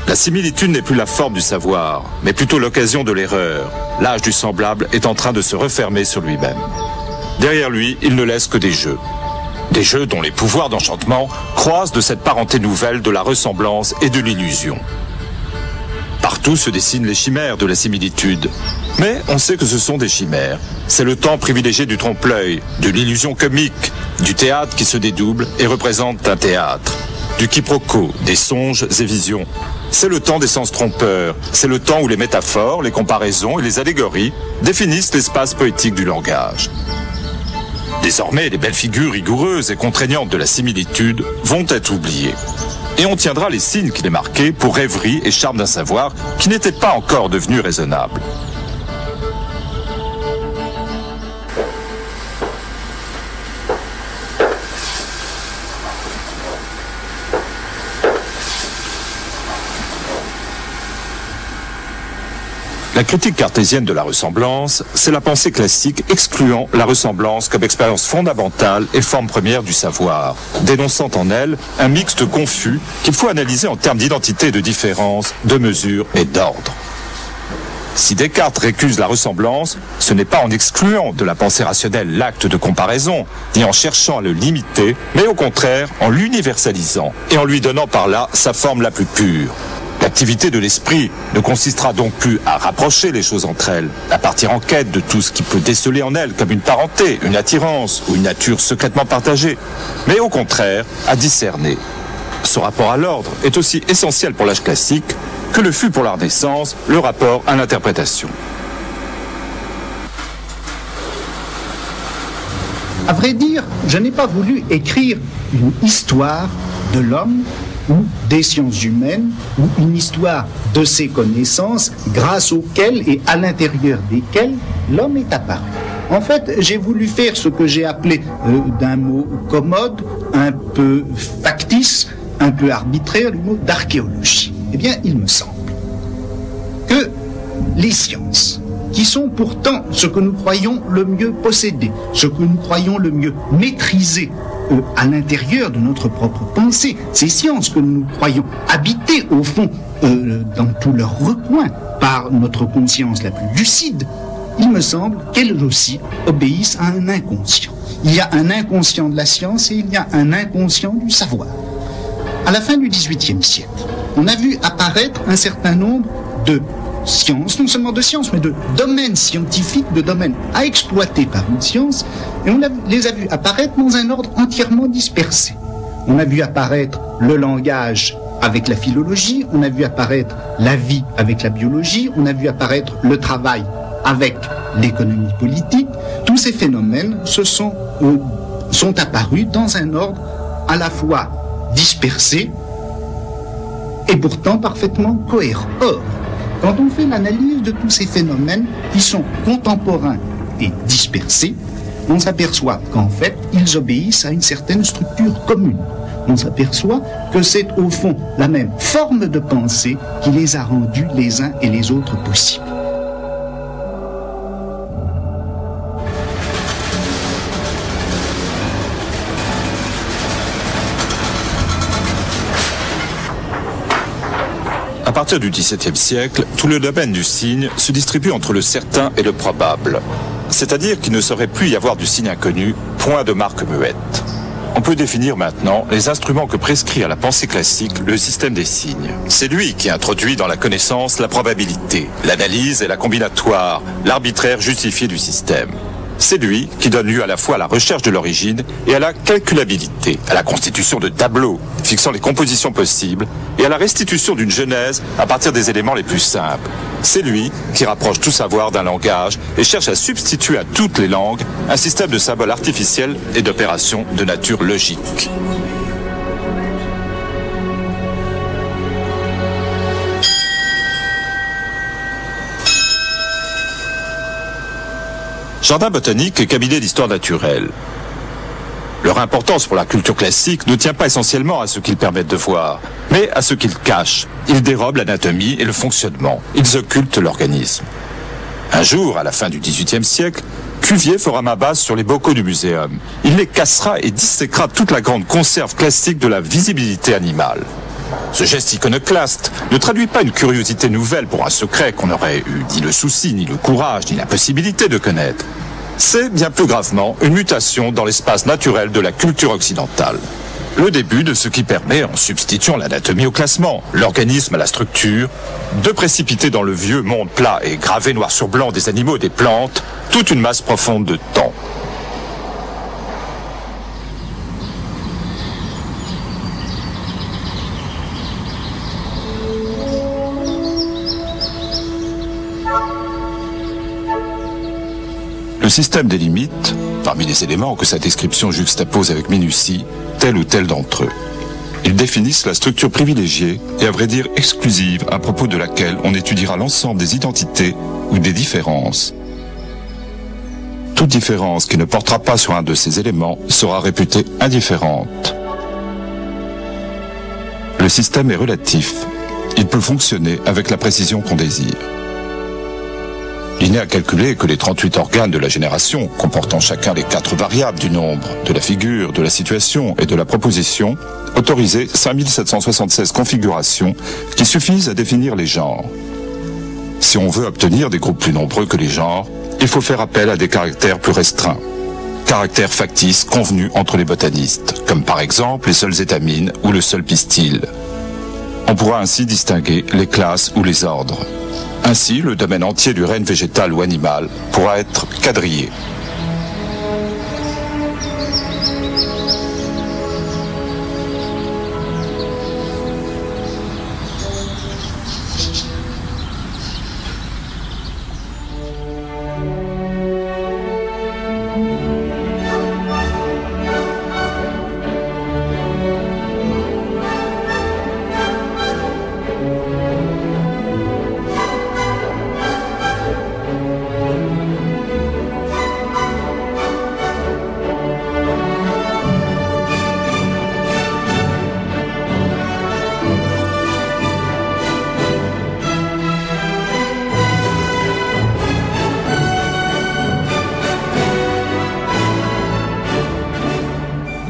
La similitude n'est plus la forme du savoir, mais plutôt l'occasion de l'erreur. L'âge du semblable est en train de se refermer sur lui-même. Derrière lui, il ne laisse que des jeux. Des jeux dont les pouvoirs d'enchantement croisent de cette parenté nouvelle de la ressemblance et de l'illusion. Partout se dessinent les chimères de la similitude. Mais on sait que ce sont des chimères. C'est le temps privilégié du trompe-l'œil, de l'illusion comique, du théâtre qui se dédouble et représente un théâtre, du quiproquo, des songes et visions. C'est le temps des sens trompeurs, c'est le temps où les métaphores, les comparaisons et les allégories définissent l'espace poétique du langage. Désormais, les belles figures rigoureuses et contraignantes de la similitude vont être oubliées. Et on tiendra les signes qui les marquaient pour rêverie et charme d'un savoir qui n'était pas encore devenu raisonnable. La critique cartésienne de la ressemblance, c'est la pensée classique excluant la ressemblance comme expérience fondamentale et forme première du savoir, dénonçant en elle un mixte confus qu'il faut analyser en termes d'identité et de différence, de mesure et d'ordre. Si Descartes récuse la ressemblance, ce n'est pas en excluant de la pensée rationnelle l'acte de comparaison, ni en cherchant à le limiter, mais au contraire en l'universalisant et en lui donnant par là sa forme la plus pure. L'activité de l'esprit ne consistera donc plus à rapprocher les choses entre elles, à partir en quête de tout ce qui peut déceler en elles comme une parenté, une attirance ou une nature secrètement partagée, mais au contraire à discerner. Ce rapport à l'ordre est aussi essentiel pour l'âge classique que le fut pour la Renaissance le rapport à l'interprétation. À vrai dire, je n'ai pas voulu écrire une histoire de l'homme ou des sciences humaines, ou une histoire de ces connaissances grâce auxquelles et à l'intérieur desquelles l'homme est apparu. En fait, j'ai voulu faire ce que j'ai appelé d'un mot commode, un peu factice, un peu arbitraire, le mot d'archéologie. Eh bien, il me semble que les sciences, qui sont pourtant ce que nous croyons le mieux posséder, ce que nous croyons le mieux maîtriser à l'intérieur de notre propre pensée, ces sciences que nous croyons habiter au fond dans tous leurs recoins par notre conscience la plus lucide, il me semble qu'elles aussi obéissent à un inconscient. Il y a un inconscient de la science et il y a un inconscient du savoir. À la fin du XVIIIe siècle, on a vu apparaître un certain nombre de sciences, non seulement de sciences, mais de domaines scientifiques, de domaines à exploiter par une science, et on les a vus apparaître dans un ordre entièrement dispersé. On a vu apparaître le langage avec la philologie, on a vu apparaître la vie avec la biologie, on a vu apparaître le travail avec l'économie politique. Tous ces phénomènes sont apparus dans un ordre à la fois dispersé et pourtant parfaitement cohérent. Or, quand on fait l'analyse de tous ces phénomènes qui sont contemporains et dispersés, on s'aperçoit qu'en fait, ils obéissent à une certaine structure commune. On s'aperçoit que c'est au fond la même forme de pensée qui les a rendus les uns et les autres possibles. À partir du XVIIe siècle, tout le domaine du signe se distribue entre le certain et le probable. C'est-à-dire qu'il ne saurait plus y avoir du signe inconnu, point de marque muette. On peut définir maintenant les instruments que prescrit à la pensée classique le système des signes. C'est lui qui introduit dans la connaissance la probabilité, l'analyse et la combinatoire, l'arbitraire justifié du système. C'est lui qui donne lieu à la fois à la recherche de l'origine et à la calculabilité, à la constitution de tableaux fixant les compositions possibles et à la restitution d'une genèse à partir des éléments les plus simples. C'est lui qui rapproche tout savoir d'un langage et cherche à substituer à toutes les langues un système de symboles artificiels et d'opérations de nature logique. Jardin botanique et cabinet d'histoire naturelle. Leur importance pour la culture classique ne tient pas essentiellement à ce qu'ils permettent de voir, mais à ce qu'ils cachent. Ils dérobent l'anatomie et le fonctionnement. Ils occultent l'organisme. Un jour, à la fin du XVIIIe siècle, Cuvier fera main basse sur les bocaux du muséum. Il les cassera et disséquera toute la grande conserve classique de la visibilité animale. Ce geste iconoclaste ne traduit pas une curiosité nouvelle pour un secret qu'on n'aurait eu ni le souci, ni le courage, ni la possibilité de connaître. C'est, bien plus gravement, une mutation dans l'espace naturel de la culture occidentale. Le début de ce qui permet, en substituant l'anatomie au classement, l'organisme à la structure, de précipiter dans le vieux monde plat et gravé noir sur blanc des animaux et des plantes, toute une masse profonde de temps. Le système délimite, parmi les éléments que sa description juxtapose avec minutie, tel ou tel d'entre eux. Ils définissent la structure privilégiée et à vrai dire exclusive à propos de laquelle on étudiera l'ensemble des identités ou des différences. Toute différence qui ne portera pas sur un de ces éléments sera réputée indifférente. Le système est relatif. Il peut fonctionner avec la précision qu'on désire. Linné a calculé que les 38 organes de la génération, comportant chacun les 4 variables du nombre, de la figure, de la situation et de la proposition, autorisaient 5776 configurations qui suffisent à définir les genres. Si on veut obtenir des groupes plus nombreux que les genres, il faut faire appel à des caractères plus restreints. Caractères factices convenus entre les botanistes, comme par exemple les seuls étamines ou le seul pistil. On pourra ainsi distinguer les classes ou les ordres. Ainsi, le domaine entier du règne végétal ou animal pourra être quadrillé.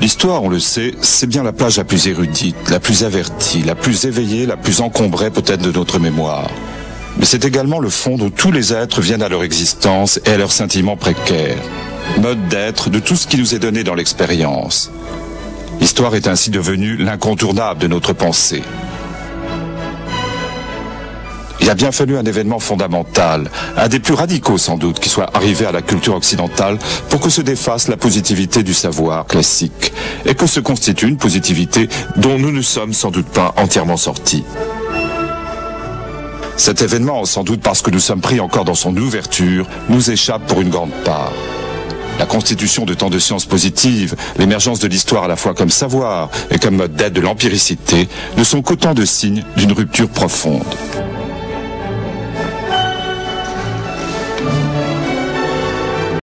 L'histoire, on le sait, c'est bien la plage la plus érudite, la plus avertie, la plus éveillée, la plus encombrée peut-être de notre mémoire. Mais c'est également le fond d'où tous les êtres viennent à leur existence et à leur scintillement précaire. Mode d'être de tout ce qui nous est donné dans l'expérience. L'histoire est ainsi devenue l'incontournable de notre pensée. Il a bien fallu un événement fondamental, un des plus radicaux sans doute, qui soit arrivé à la culture occidentale pour que se défasse la positivité du savoir classique et que se constitue une positivité dont nous ne sommes sans doute pas entièrement sortis. Cet événement, sans doute parce que nous sommes pris encore dans son ouverture, nous échappe pour une grande part. La constitution de tant de sciences positives, l'émergence de l'histoire à la fois comme savoir et comme mode d'être de l'empiricité ne sont qu'autant de signes d'une rupture profonde.